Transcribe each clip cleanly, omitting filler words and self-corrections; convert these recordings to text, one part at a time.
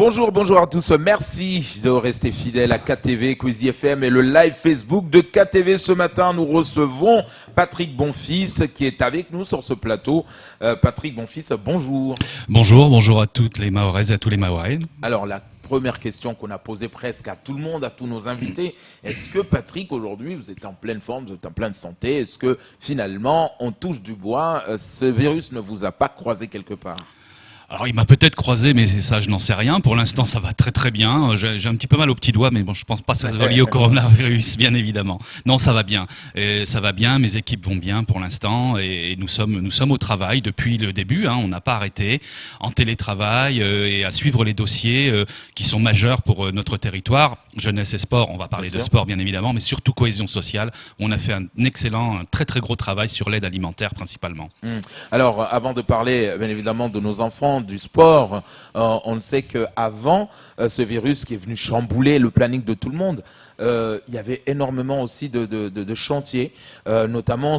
Bonjour à tous. Merci de rester fidèles à KTV, Quizy FM et le live Facebook de KTV. Ce matin, nous recevons Patrick Bonfils qui est avec nous sur ce plateau. Patrick Bonfils, bonjour. Bonjour à toutes les Mahoraises et à tous les Mahorais. Alors, la première question qu'on a posée presque à tout le monde, à tous nos invités, est-ce que Patrick, aujourd'hui, vous êtes en pleine forme, vous êtes en pleine santé? Est-ce que finalement, on touche du bois, ce virus ne vous a pas croisé quelque part? Alors il m'a peut-être croisé, mais ça je n'en sais rien. Pour l'instant ça va très très bien. J'ai un petit peu mal au petit doigt, mais bon, je pense pas que ça soit lié au coronavirus, bien évidemment. Non, ça va bien. Et ça va bien, mes équipes vont bien pour l'instant et nous sommes au travail depuis le début. On n'a pas arrêté, en télétravail et à suivre les dossiers qui sont majeurs pour notre territoire. Jeunesse et sport, on va parler de sport bien évidemment, mais surtout cohésion sociale. On a fait un très très gros travail sur l'aide alimentaire principalement. Alors avant de parler bien évidemment de nos enfants, du sport, on le sait qu'avant ce virus qui est venu chambouler le planning de tout le monde, il y avait énormément aussi de chantiers, notamment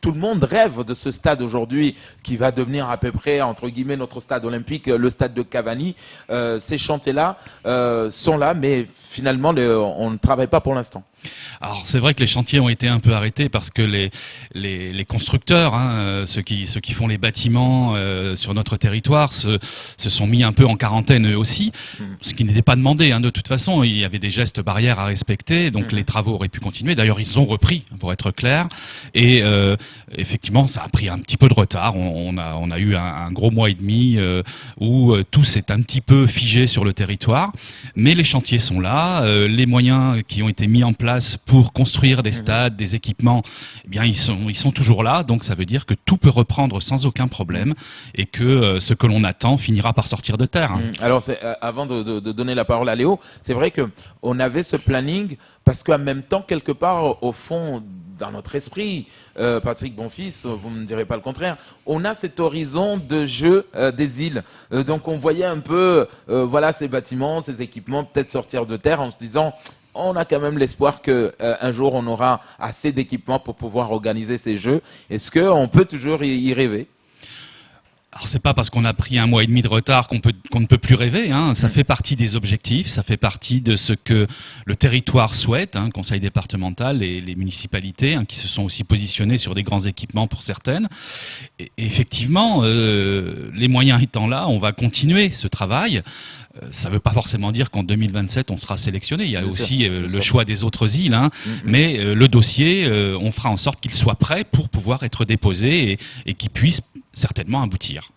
tout le monde rêve de ce stade aujourd'hui qui va devenir à peu près, entre guillemets, notre stade olympique, le stade de Cavani. Ces chantiers-là sont là, mais finalement, on ne travaille pas pour l'instant. Alors c'est vrai que les chantiers ont été un peu arrêtés parce que les constructeurs, ceux qui font les bâtiments sur notre territoire, se sont mis un peu en quarantaine eux aussi, ce qui n'était pas demandé. De toute façon, il y avait des gestes barrières à respecter, donc les travaux auraient pu continuer. D'ailleurs, ils ont repris, pour être clair, et effectivement, ça a pris un petit peu de retard. On a eu un gros mois et demi où tout s'est un petit peu figé sur le territoire, mais les chantiers sont là, les moyens qui ont été mis en place pour construire des stades, des équipements, eh bien ils sont toujours là, donc ça veut dire que tout peut reprendre sans aucun problème et que ce que l'on attend finira par sortir de terre. Alors avant de donner la parole à Léo, c'est vrai que on avait ce planning parce qu'en même temps, quelque part, au fond, dans notre esprit, Patrick Bonfils, vous ne me direz pas le contraire, on a cet horizon de jeu des îles. Donc on voyait un peu ces bâtiments, ces équipements peut-être sortir de terre en se disant on a quand même l'espoir qu'un jour on aura assez d'équipements pour pouvoir organiser ces jeux. Est-ce qu'on peut toujours y rêver ? Alors c'est pas parce qu'on a pris un mois et demi de retard qu'on ne peut plus rêver. Ça fait partie des objectifs, ça fait partie de ce que le territoire souhaite, conseil départemental et les municipalités qui se sont aussi positionnées sur des grands équipements pour certaines. Et effectivement, les moyens étant là, on va continuer ce travail. Ça ne veut pas forcément dire qu'en 2027 on sera sélectionné. Il y a aussi le choix des autres îles, mais le dossier, on fera en sorte qu'il soit prêt pour pouvoir être déposé et qu'il puisse certainement aboutir.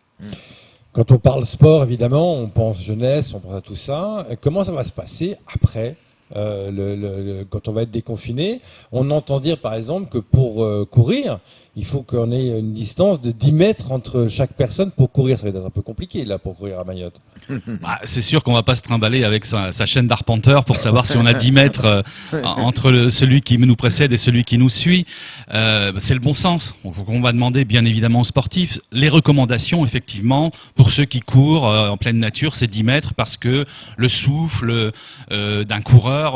Quand on parle sport, évidemment, on pense jeunesse, on pense à tout ça. Comment ça va se passer après quand on va être déconfiné? On entend dire par exemple que pour courir, il faut qu'on ait une distance de 10 mètres entre chaque personne pour courir. Ça va être un peu compliqué là pour courir à Mayotte. C'est sûr qu'on va pas se trimballer avec sa chaîne d'arpenteur pour savoir si on a 10 mètres entre celui qui nous précède et celui qui nous suit. C'est le bon sens. On va demander bien évidemment aux sportifs. Les recommandations, effectivement, pour ceux qui courent en pleine nature, c'est 10 mètres parce que le souffle d'un coureur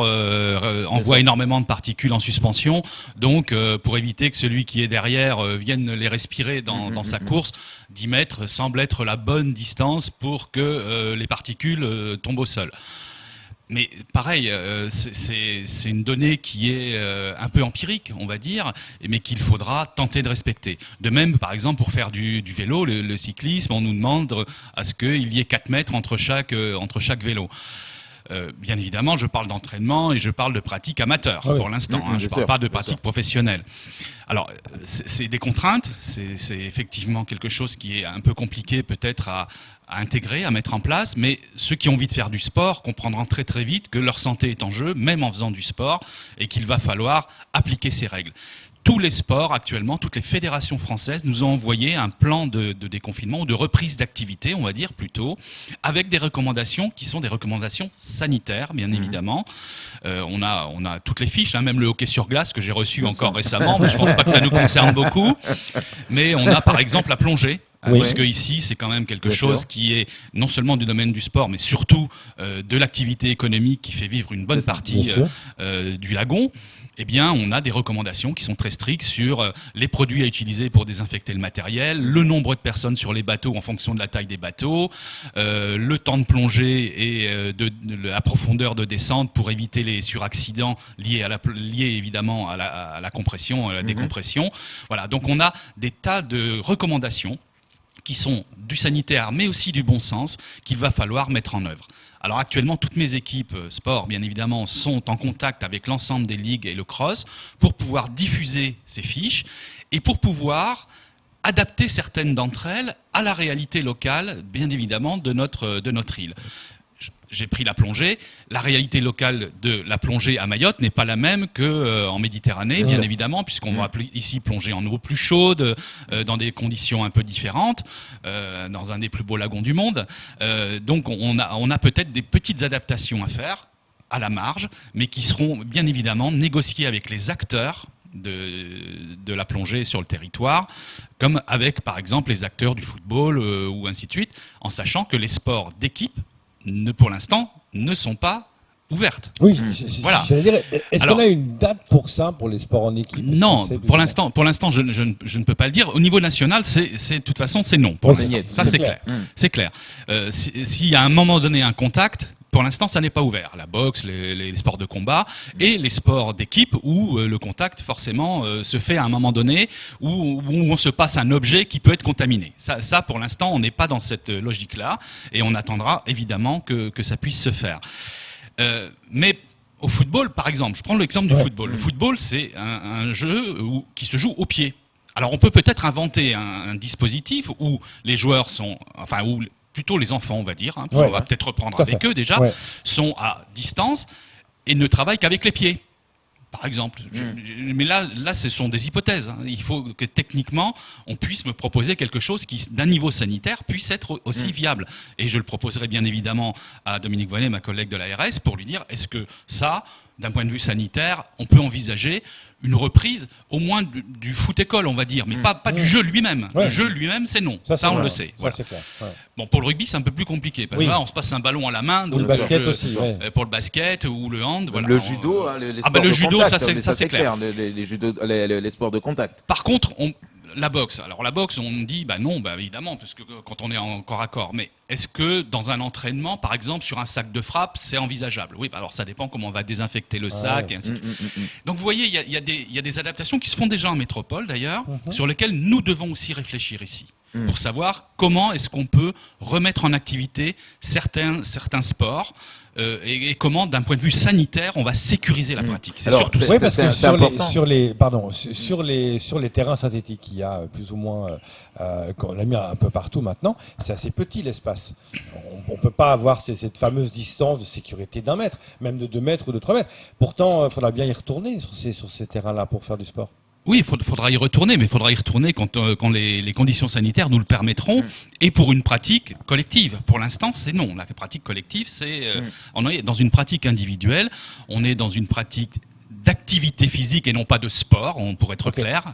envoie énormément de particules en suspension. Donc, pour éviter que celui qui est derrière vienne les respirer dans sa course, 10 mètres semble être la bonne distance pour que les particules tombent au sol. Mais pareil, c'est une donnée qui est un peu empirique, on va dire, mais qu'il faudra tenter de respecter. De même, par exemple, pour faire du vélo, le cyclisme, on nous demande à ce qu'il y ait 4 mètres entre chaque vélo. Bien évidemment, je parle d'entraînement et je parle de pratique amateur pour l'instant. Je ne parle pas de pratique professionnelle. Alors, c'est des contraintes, c'est effectivement quelque chose qui est un peu compliqué peut-être à intégrer, à mettre en place, mais ceux qui ont envie de faire du sport comprendront très très vite que leur santé est en jeu, même en faisant du sport, et qu'il va falloir appliquer ces règles. Tous les sports actuellement, toutes les fédérations françaises nous ont envoyé un plan de déconfinement ou de reprise d'activité, on va dire plutôt, avec des recommandations qui sont des recommandations sanitaires, bien évidemment. On a toutes les fiches, même le hockey sur glace que j'ai reçu encore récemment, mais je ne pense pas que ça nous concerne beaucoup. Mais on a par exemple la plongée. Oui. Puisque ici, c'est quand même quelque Bien chose sûr. qui est non seulement du domaine du sport, mais surtout de l'activité économique qui fait vivre une bonne C'est ça. partie Bien sûr. du lagon. Eh bien, on a des recommandations qui sont très strictes sur les produits à utiliser pour désinfecter le matériel, le nombre de personnes sur les bateaux en fonction de la taille des bateaux, le temps de plongée et de la profondeur de descente pour éviter les suraccidents liés évidemment à la compression, à la décompression. Voilà, donc on a des tas de recommandations qui sont du sanitaire, mais aussi du bon sens, qu'il va falloir mettre en œuvre. Alors actuellement, toutes mes équipes sport, bien évidemment, sont en contact avec l'ensemble des ligues et le cross pour pouvoir diffuser ces fiches et pour pouvoir adapter certaines d'entre elles à la réalité locale, bien évidemment, de notre île. J'ai pris la plongée. La réalité locale de la plongée à Mayotte n'est pas la même qu'en Méditerranée, bien évidemment, puisqu'on va ici plonger en eau plus chaude, dans des conditions un peu différentes, dans un des plus beaux lagons du monde. Donc on a peut-être des petites adaptations à faire à la marge, mais qui seront bien évidemment négociées avec les acteurs de la plongée sur le territoire, comme avec par exemple les acteurs du football ou ainsi de suite, en sachant que les sports d'équipe pour l'instant, ne sont pas ouvertes. Oui, Voilà. j'allais dire, est-ce Alors- qu'on a une date pour ça, pour les sports en équipe? Est-ce Non, qu'on sait plus pour ou moins l'instant, je ne peux pas le dire. Au niveau national, de toute façon, c'est non. Pour Oui, l'instant. c'est Ça, c'est c'est clair. clair. C'est clair. S'il y a à un moment donné un contact, pour l'instant, ça n'est pas ouvert. La boxe, les sports de combat et les sports d'équipe où le contact, forcément, se fait à un moment donné, où on se passe un objet qui peut être contaminé. Ça, pour l'instant, on n'est pas dans cette logique-là et on attendra évidemment que ça puisse se faire. Mais au football, par exemple, je prends l'exemple du Ouais. football. Le football, c'est un jeu qui se joue au pied. Alors, on peut peut-être inventer un dispositif où les joueurs sont, enfin, où plutôt les enfants, on va dire, hein, parce Ouais. qu'on va peut-être reprendre Tout à avec fait. eux déjà, Ouais. sont à distance et ne travaillent qu'avec les pieds. Par exemple. Mais là, ce sont des hypothèses. Hein. Il faut que techniquement, on puisse me proposer quelque chose qui, d'un niveau sanitaire, puisse être aussi viable. Et je le proposerai bien évidemment à Dominique Voynet, ma collègue de l'ARS, pour lui dire, est-ce que ça, d'un point de vue sanitaire, on peut envisager une reprise au moins du foot-école, on va dire, mais pas du jeu lui-même. Ouais. Le jeu lui-même, c'est non. Ça, Ça, on clair. le sait. Ça, Voilà. c'est clair. Ouais. Bon, pour le rugby, c'est un peu plus compliqué, parce que Oui. là, on se passe un ballon à la main. Ou Donc le basket je- aussi. Ouais. pour le basket ou le hand, voilà. Le judo, hein, les Ah sports bah, le de judo, contact, ça, c'est clair. Les sports de contact. Par contre, la boxe. Alors la boxe, on dit, bah non, bah évidemment, parce que quand on est en corps à corps. Mais est-ce que dans un entraînement, par exemple, sur un sac de frappe, c'est envisageable? Oui, bah alors ça dépend comment on va désinfecter le sac ouais. et ainsi de suite. Donc vous voyez, il y a des adaptations qui se font déjà en métropole d'ailleurs, Mhm. sur lesquelles nous devons aussi réfléchir ici. Pour savoir comment est-ce qu'on peut remettre en activité certains sports et comment, d'un point de vue sanitaire, on va sécuriser la pratique. C'est Alors, surtout c'est- ça. Oui, parce que c'est important. sur les terrains synthétiques, il y a plus ou moins, qu'on l'a mis un peu partout maintenant, c'est assez petit l'espace. On ne peut pas avoir cette fameuse distance de sécurité d'1 mètre, même de 2 mètres ou de 3 mètres. Pourtant, il faudra bien y retourner sur ces terrains-là pour faire du sport. Oui, il faudra y retourner, mais il faudra y retourner quand les conditions sanitaires nous le permettront, et pour une pratique collective. Pour l'instant, c'est non. La pratique collective, on est dans une pratique individuelle, on est dans une pratique d'activité physique et non pas de sport, pour être clair.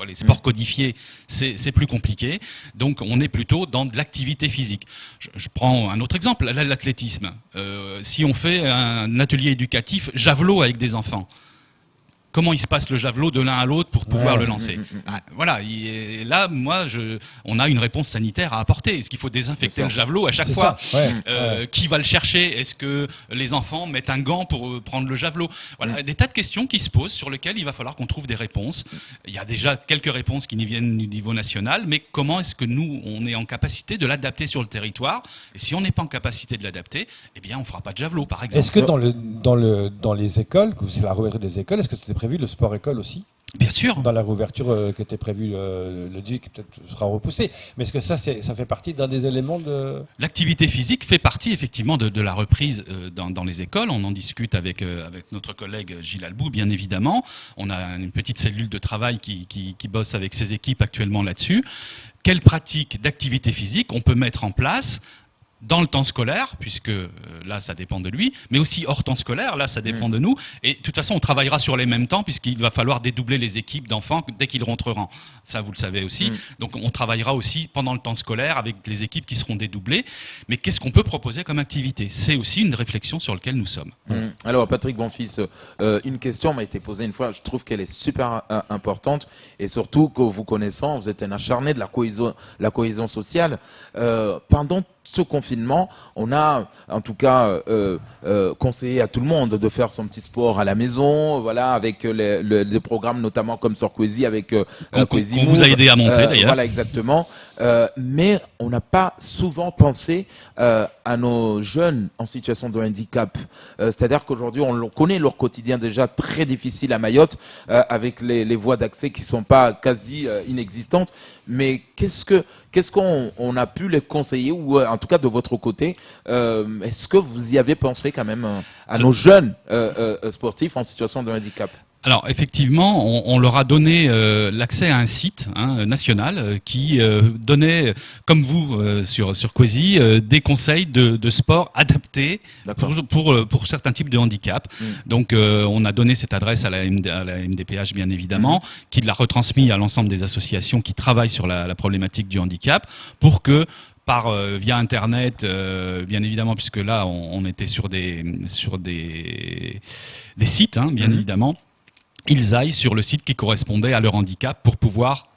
Les sports codifiés, c'est plus compliqué. Donc, on est plutôt dans de l'activité physique. Je prends un autre exemple, l'athlétisme. Si on fait un atelier éducatif javelot avec des enfants, comment il se passe le javelot de l'un à l'autre pour pouvoir Ouais. le lancer. Ah, voilà, là, on a une réponse sanitaire à apporter. Est-ce qu'il faut désinfecter Bien le sûr. javelot à chaque C'est fois ça, ouais. Qui va le chercher? Est-ce que les enfants mettent un gant pour prendre le javelot? Voilà, des tas de questions qui se posent sur lesquelles il va falloir qu'on trouve des réponses. Il y a déjà quelques réponses qui nous viennent du niveau national, mais comment est-ce que nous, on est en capacité de l'adapter sur le territoire? Et si on n'est pas en capacité de l'adapter, eh bien, on ne fera pas de javelot, par exemple. Est-ce que dans les écoles, que c'est la réouverture des écoles, est-ce que c'était prévu le sport-école aussi? Bien sûr. Dans la réouverture qui était prévue le 10, qui peut-être sera repoussée. Mais est-ce que ça fait partie d'un des éléments de... L'activité physique fait partie effectivement de la reprise dans les écoles. On en discute avec notre collègue Gilles Albou, bien évidemment. On a une petite cellule de travail qui bosse avec ses équipes actuellement là-dessus. Quelle pratique d'activité physique on peut mettre en place dans le temps scolaire, puisque là, ça dépend de lui, mais aussi hors temps scolaire, là, ça dépend de nous. Et de toute façon, on travaillera sur les mêmes temps, puisqu'il va falloir dédoubler les équipes d'enfants dès qu'ils rentreront. Ça, vous le savez aussi. Donc, on travaillera aussi pendant le temps scolaire avec les équipes qui seront dédoublées. Mais qu'est-ce qu'on peut proposer comme activité ? C'est aussi une réflexion sur laquelle nous sommes. Alors, Patrick Bonfils, une question m'a été posée une fois. Je trouve qu'elle est super importante. Et surtout, que vous connaissant, vous êtes un acharné de la cohésion sociale. Pendant ce confinement, on a en tout cas conseillé à tout le monde de faire son petit sport à la maison, voilà, avec des programmes notamment comme Sorquezy avec qu'on vous a aidé à monter d'ailleurs. Voilà, exactement. Mais on n'a pas souvent pensé à nos jeunes en situation de handicap. C'est-à-dire qu'aujourd'hui, on connaît leur quotidien déjà très difficile à Mayotte, avec les voies d'accès qui sont pas quasi inexistantes. Mais qu'est-ce qu'on a pu les conseiller, ou en tout cas de votre côté, est-ce que vous y avez pensé quand même à nos jeunes sportifs en situation de handicap ? Alors effectivement, on leur a donné l'accès à un site national qui donnait, comme vous sur Quasi, des conseils de sport adaptés pour certains types de handicap. Donc on a donné cette adresse à la MDPH bien évidemment, qui l'a retransmis à l'ensemble des associations qui travaillent sur la problématique du handicap, pour que via internet, bien évidemment, puisque là on était sur des sites, bien évidemment, ils aillent sur le site qui correspondait à leur handicap pour pouvoir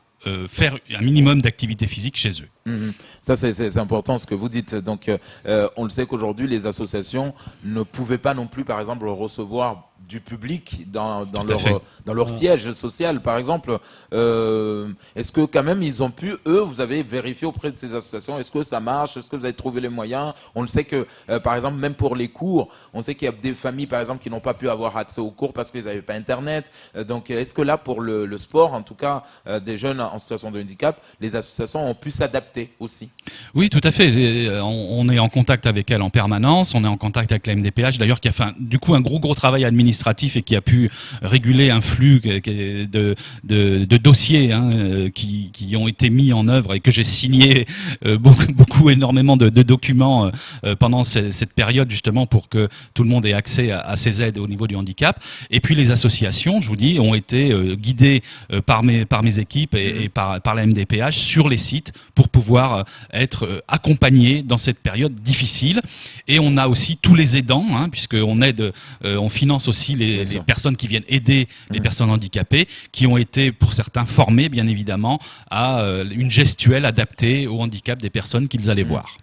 faire un minimum d'activité physique chez eux. Ça, c'est important ce que vous dites. Donc, on le sait qu'aujourd'hui, les associations ne pouvaient pas non plus, par exemple, recevoir du public dans leur siège social, par exemple. Est-ce que quand même, ils ont pu, eux, vous avez vérifié auprès de ces associations, est-ce que ça marche? Est-ce que vous avez trouvé les moyens? On le sait que, par exemple, même pour les cours, on sait qu'il y a des familles, par exemple, qui n'ont pas pu avoir accès aux cours parce qu'ils n'avaient pas Internet. Donc, est-ce que là, pour le sport, en tout cas, des jeunes en situation de handicap, les associations ont pu s'adapter aussi? Oui, tout à fait. On est en contact avec elles en permanence. On est en contact avec la MDPH, d'ailleurs, qui a fait du coup un gros travail administratif et qui a pu réguler un flux de dossiers qui ont été mis en œuvre et que j'ai signé énormément de documents pendant cette période, justement, pour que tout le monde ait accès à ces aides au niveau du handicap. Et puis les associations, je vous dis, ont été guidées par mes équipes et par la MDPH sur les sites pour pouvoir être accompagnés dans cette période difficile. Et on a aussi tous les aidants, puisqu'on aide, on finance aussi les personnes qui viennent aider les personnes handicapées, qui ont été pour certains formés, bien évidemment, à une gestuelle adaptée au handicap des personnes qu'ils allaient voir.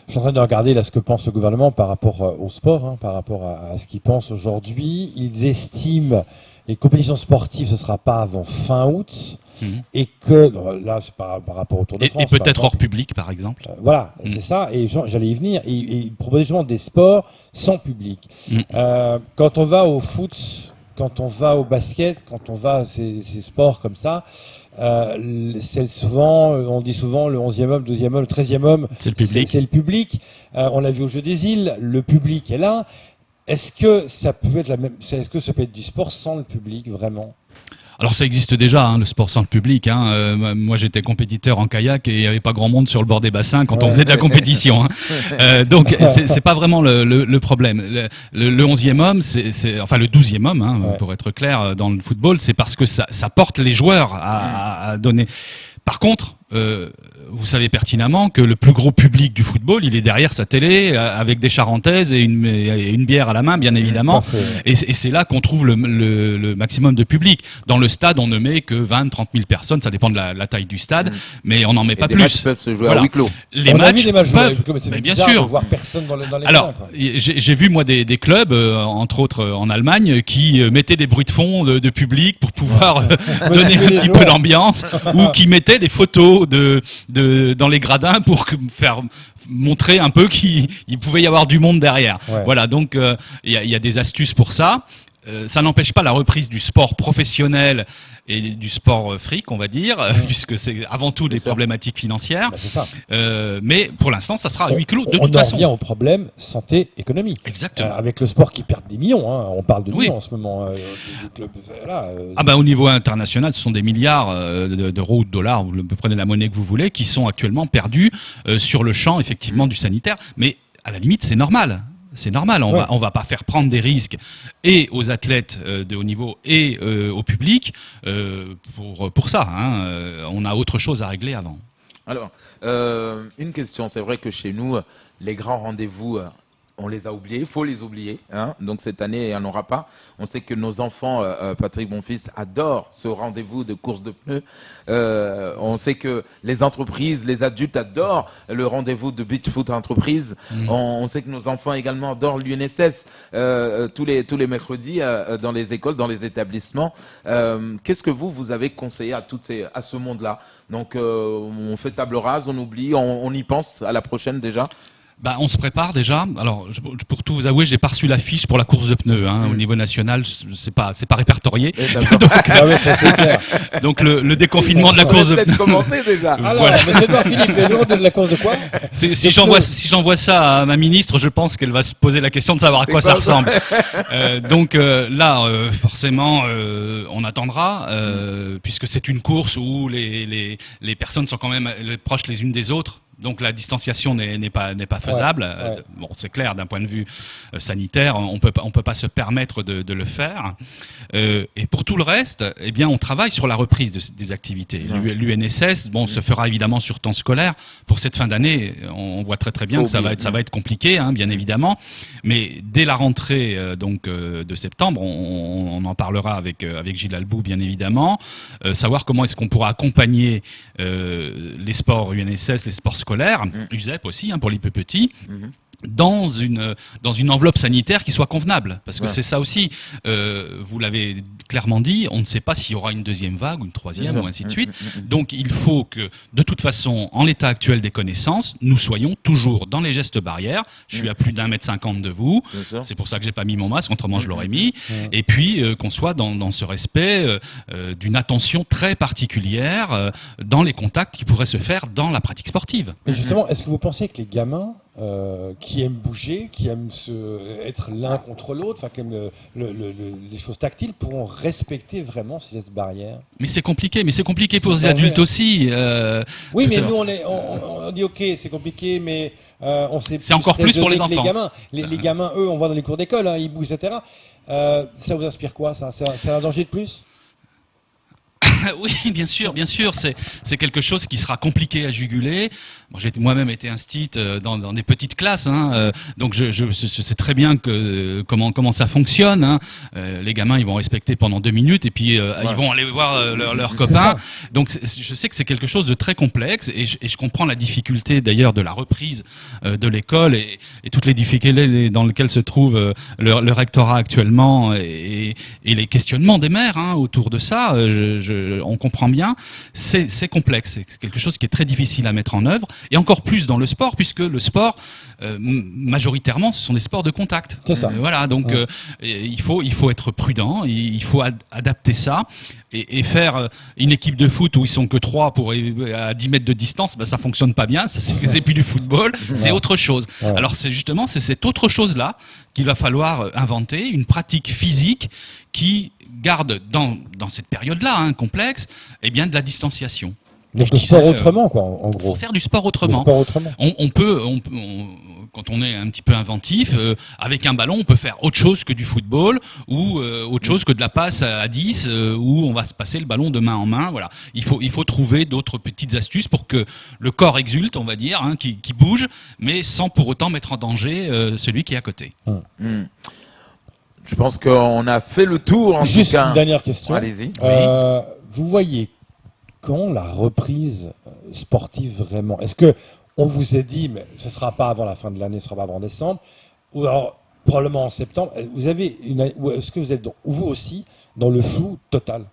Je suis en train de regarder là ce que pense le gouvernement par rapport au sport, par rapport à ce qu'ils pensent aujourd'hui. Ils estiment les compétitions sportives, ce ne sera pas avant fin août. Et que, là, c'est par rapport au Tour de France. Et peut-être hors public, par exemple. Voilà, c'est ça. Et j'allais y venir. Ils proposent justement des sports sans public. Quand on va au foot, quand on va au basket, quand on va à ces sports comme ça, c'est souvent, on dit souvent le 11e homme, 12e homme, le 13e homme. C'est le public. C'est le public. On l'a vu au Jeu des Îles, le public est là. Est-ce que ça peut être est-ce que ça peut être du sport sans le public, vraiment? Alors ça existe déjà, le sport sans le public. Moi j'étais compétiteur en kayak et il n'y avait pas grand monde sur le bord des bassins quand on faisait de la compétition. Donc c'est pas vraiment le problème. Le 11e homme, enfin le 12e homme, pour être clair, dans le football, c'est parce que ça porte les joueurs à donner. Par contre, vous savez pertinemment que le plus gros public du football, il est derrière sa télé avec des charentaises et une bière à la main, bien évidemment. Et c'est là qu'on trouve le maximum de public. Dans le stade, on ne met que 20-30 000 personnes, ça dépend de la taille du stade, mais on n'en met pas plus. Les matchs peuvent se jouer à huis clos. Les matchs peuvent, mais bien sûr. De voir personne dans les Alors, j'ai vu moi des clubs, entre autres en Allemagne, qui mettaient des bruits de fond de public pour pouvoir donner un petit peu d'ambiance, ou qui mettaient des photos dans les gradins pour faire montrer un peu qu'il pouvait y avoir du monde derrière. Voilà, donc il y a des astuces pour ça. ça n'empêche pas la reprise du sport professionnel et du sport fric, on va dire, puisque c'est avant tout des problématiques financières. C'est ça. Mais pour l'instant, ça sera à huis clos de toute On en façon. revient au problème santé-économie. Exactement. Avec le sport qui perd des millions, hein. On parle de Oui. millions en ce moment. Du club, voilà, Au niveau international, ce sont des milliards d'euros ou de dollars, vous prenez la monnaie que vous voulez, qui sont actuellement perdus sur le champ effectivement du sanitaire. Mais à la limite, c'est normal. C'est normal, on va pas faire prendre des risques et aux athlètes de haut niveau et au public pour ça. On a autre chose à régler avant. Alors, une question, c'est vrai que chez nous, les grands rendez-vous, on les a oubliés, il faut les oublier. Donc cette année, il n'y en aura pas. On sait que nos enfants, Patrick Bonfils, adorent ce rendez-vous de course de pneus. On sait que les entreprises, les adultes adorent le rendez-vous de beach foot entreprise. On sait que nos enfants également adorent l'UNSS tous les mercredis dans les écoles, dans les établissements. Qu'est-ce que vous avez conseillé à ce monde-là? Donc on fait table rase, on oublie, on y pense à la prochaine déjà. On se prépare déjà. Alors, pour tout vous avouer, j'ai pas reçu la fiche pour la course de pneus. Au niveau national, c'est pas répertorié. Donc le déconfinement de la course de pneus. Commencé déjà. Alors, monsieur Edouard Philippe, le jour de la course de quoi? Si j'envoie ça à ma ministre, je pense qu'elle va se poser la question de savoir à quoi ça ressemble. Forcément, on attendra, puisque c'est une course où les personnes sont quand même proches les unes des autres. Donc la distanciation n'est pas faisable. Bon, c'est clair d'un point de vue sanitaire, on peut pas se permettre de le faire. Et pour tout le reste, eh bien, on travaille sur la reprise des activités. L'UNSS, se fera évidemment sur temps scolaire. Pour cette fin d'année, on voit très bien que ça va être compliqué, bien évidemment. Mais dès la rentrée de septembre, on en parlera avec Gilles Albou, bien évidemment. Savoir comment est-ce qu'on pourra accompagner les sports UNSS, les sports scolaires, USEP aussi pour les plus petits, dans une enveloppe sanitaire qui soit convenable. Parce que c'est ça aussi, vous l'avez clairement dit, on ne sait pas s'il y aura une deuxième vague, une troisième, ou ainsi de suite. Donc il faut que, de toute façon, en l'état actuel des connaissances, nous soyons toujours dans les gestes barrières. Je suis à plus d'1,50 m de vous. C'est pour ça que j'ai pas mis mon masque, autrement je l'aurais mis. Et puis qu'on soit dans ce respect d'une attention très particulière dans les contacts qui pourraient se faire dans la pratique sportive. Et justement, est-ce que vous pensez que les gamins qui aiment bouger, qui aiment être l'un contre l'autre, enfin qui aiment les choses tactiles, pourront respecter vraiment ces gestes barrières? Mais c'est compliqué pour les adultes aussi. Oui, mais nous on dit ok, c'est compliqué, mais on sait. C'est encore plus pour les enfants. Les gamins, eux, on voit dans les cours d'école, ils bougent, etc. Ça vous inspire quoi, ça? C'est un danger de plus? Oui, bien sûr, c'est quelque chose qui sera compliqué à juguler. J'ai moi-même été instit dans des petites classes, donc je sais très bien comment ça fonctionne. Les gamins, ils vont respecter pendant 2 minutes et puis ils vont aller voir leurs copains. Donc je sais que c'est quelque chose de très complexe et je comprends la difficulté d'ailleurs de la reprise de l'école et toutes les difficultés dans lesquelles se trouve le rectorat actuellement et les questionnements des maires autour de ça. On comprend bien, c'est complexe, c'est quelque chose qui est très difficile à mettre en œuvre, et encore plus dans le sport, puisque le sport, majoritairement, ce sont des sports de contact. C'est ça. Voilà, donc il faut être prudent, il faut adapter ça, et faire une équipe de foot où ils sont que 3 à 10 mètres de distance, ça fonctionne pas bien, c'est plus du football, c'est autre chose. Alors c'est cette autre chose-là qu'il va falloir inventer, une pratique physique qui garde dans cette période-là complexe, de la distanciation. Donc le sport autrement, quoi, en gros. Il faut faire du sport autrement. On peut, quand on est un petit peu inventif, avec un ballon, on peut faire autre chose que du football ou autre chose que de la passe à 10 où on va se passer le ballon de main en main. Voilà. Il faut trouver d'autres petites astuces pour que le corps exulte, on va dire, qui bouge, mais sans pour autant mettre en danger celui qui est à côté. Je pense qu'on a fait le tour, en Juste tout cas. Une dernière question. Allez-y. Vous voyez quand la reprise sportive vraiment? Est-ce que on vous a dit, mais ce ne sera pas avant la fin de l'année, ce ne sera pas avant décembre, ou alors probablement en septembre? Ou est-ce que vous êtes vous aussi dans le flou total?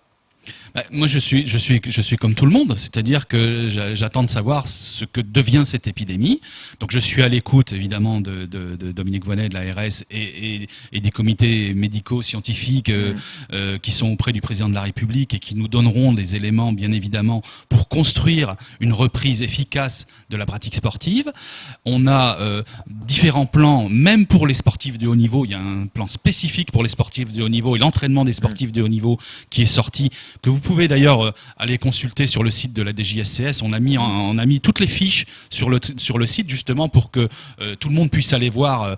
Moi, je suis comme tout le monde, c'est-à-dire que j'attends de savoir ce que devient cette épidémie. Donc, je suis à l'écoute, évidemment, de Dominique Voynet, de l'ARS et des comités médicaux, scientifiques qui sont auprès du président de la République et qui nous donneront des éléments, bien évidemment, pour construire une reprise efficace de la pratique sportive. On a différents plans, même pour les sportifs de haut niveau. Il y a un plan spécifique pour les sportifs de haut niveau et l'entraînement des sportifs de haut niveau qui est sorti, que vous pouvez d'ailleurs aller consulter sur le site de la DJSCS. On a mis toutes les fiches sur le site justement pour que tout le monde puisse aller voir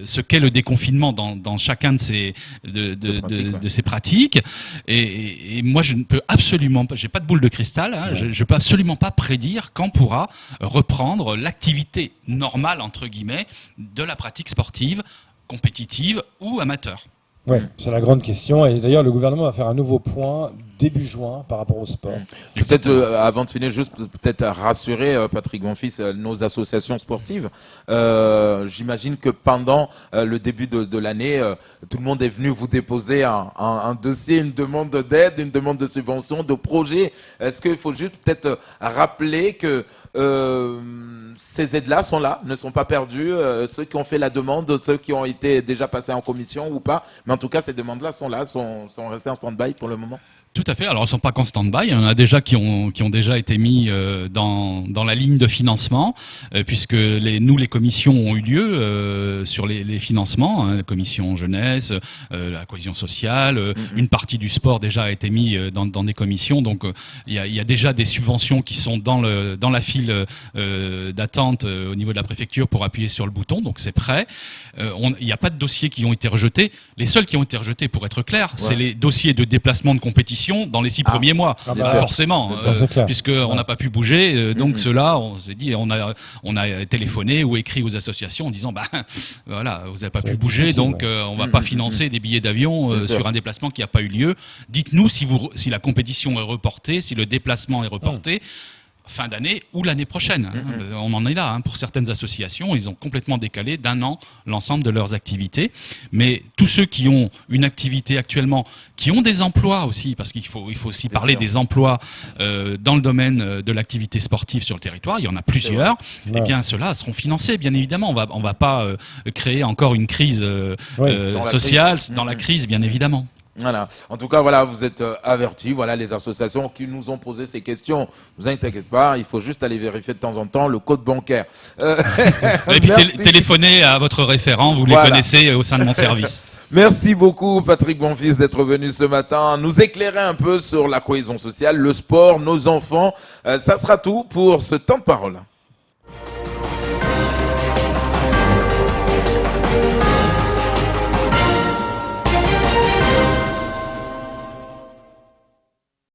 ce qu'est le déconfinement dans chacun de ces pratiques. Et moi, je ne peux absolument pas, j'ai pas de boule de cristal, hein, je peux absolument pas prédire quand pourra reprendre l'activité normale entre guillemets de la pratique sportive, compétitive ou amateur. Oui, c'est la grande question. Et d'ailleurs, le gouvernement va faire un nouveau point début juin par rapport au sport. Peut-être, avant de finir, juste peut-être rassurer, Patrick Bonfils, nos associations sportives. J'imagine que pendant le début de l'année, tout le monde est venu vous déposer un dossier, une demande d'aide, une demande de subvention, de projet. Est-ce qu'il faut juste peut-être rappeler que ces aides-là sont là, ne sont pas perdues, ceux qui ont fait la demande, ceux qui ont été déjà passés en commission ou pas, mais en tout cas ces demandes-là sont là, sont restées en stand-by pour le moment. Tout à fait. Alors, ils ne sont pas qu'en stand-by. Il y en a déjà qui ont déjà été mis dans la ligne de financement, puisque les commissions ont eu lieu sur les financements. La commission jeunesse, la cohésion sociale, une partie du sport déjà a été mis dans des commissions. Donc, il y a déjà des subventions qui sont dans la file d'attente au niveau de la préfecture pour appuyer sur le bouton. Donc, c'est prêt. Il n'y a pas de dossiers qui ont été rejetés. Les seuls qui ont été rejetés, pour être clair, c'est les dossiers de déplacement de compétition dans les 6 premiers mois, forcément, puisqu'on n'a pas pu bouger. Donc ceux-là, on s'est dit, on a téléphoné ou écrit aux associations en disant, voilà, vous n'avez pas pu bouger, donc on va pas financer des billets d'avion sur un déplacement qui n'a pas eu lieu. Dites-nous si la compétition est reportée, si le déplacement est reporté. Fin d'année ou l'année prochaine. On en est là. Pour certaines associations, ils ont complètement décalé d'un an l'ensemble de leurs activités. Mais tous ceux qui ont une activité actuellement, qui ont des emplois aussi, parce qu'il faut aussi parler des emplois dans le domaine de l'activité sportive sur le territoire, il y en a plusieurs, et bien ceux-là seront financés, bien évidemment. On va pas créer encore une crise sociale dans la crise, bien évidemment. Voilà. En tout cas, voilà, vous êtes avertis. Voilà, les associations qui nous ont posé ces questions. Ne vous inquiétez pas, il faut juste aller vérifier de temps en temps le code bancaire. Et puis téléphonez à votre référent, vous les connaissez au sein de mon service. Merci beaucoup, Patrick Bonfils, d'être venu ce matin nous éclairer un peu sur la cohésion sociale, le sport, nos enfants. Ça sera tout pour ce temps de parole.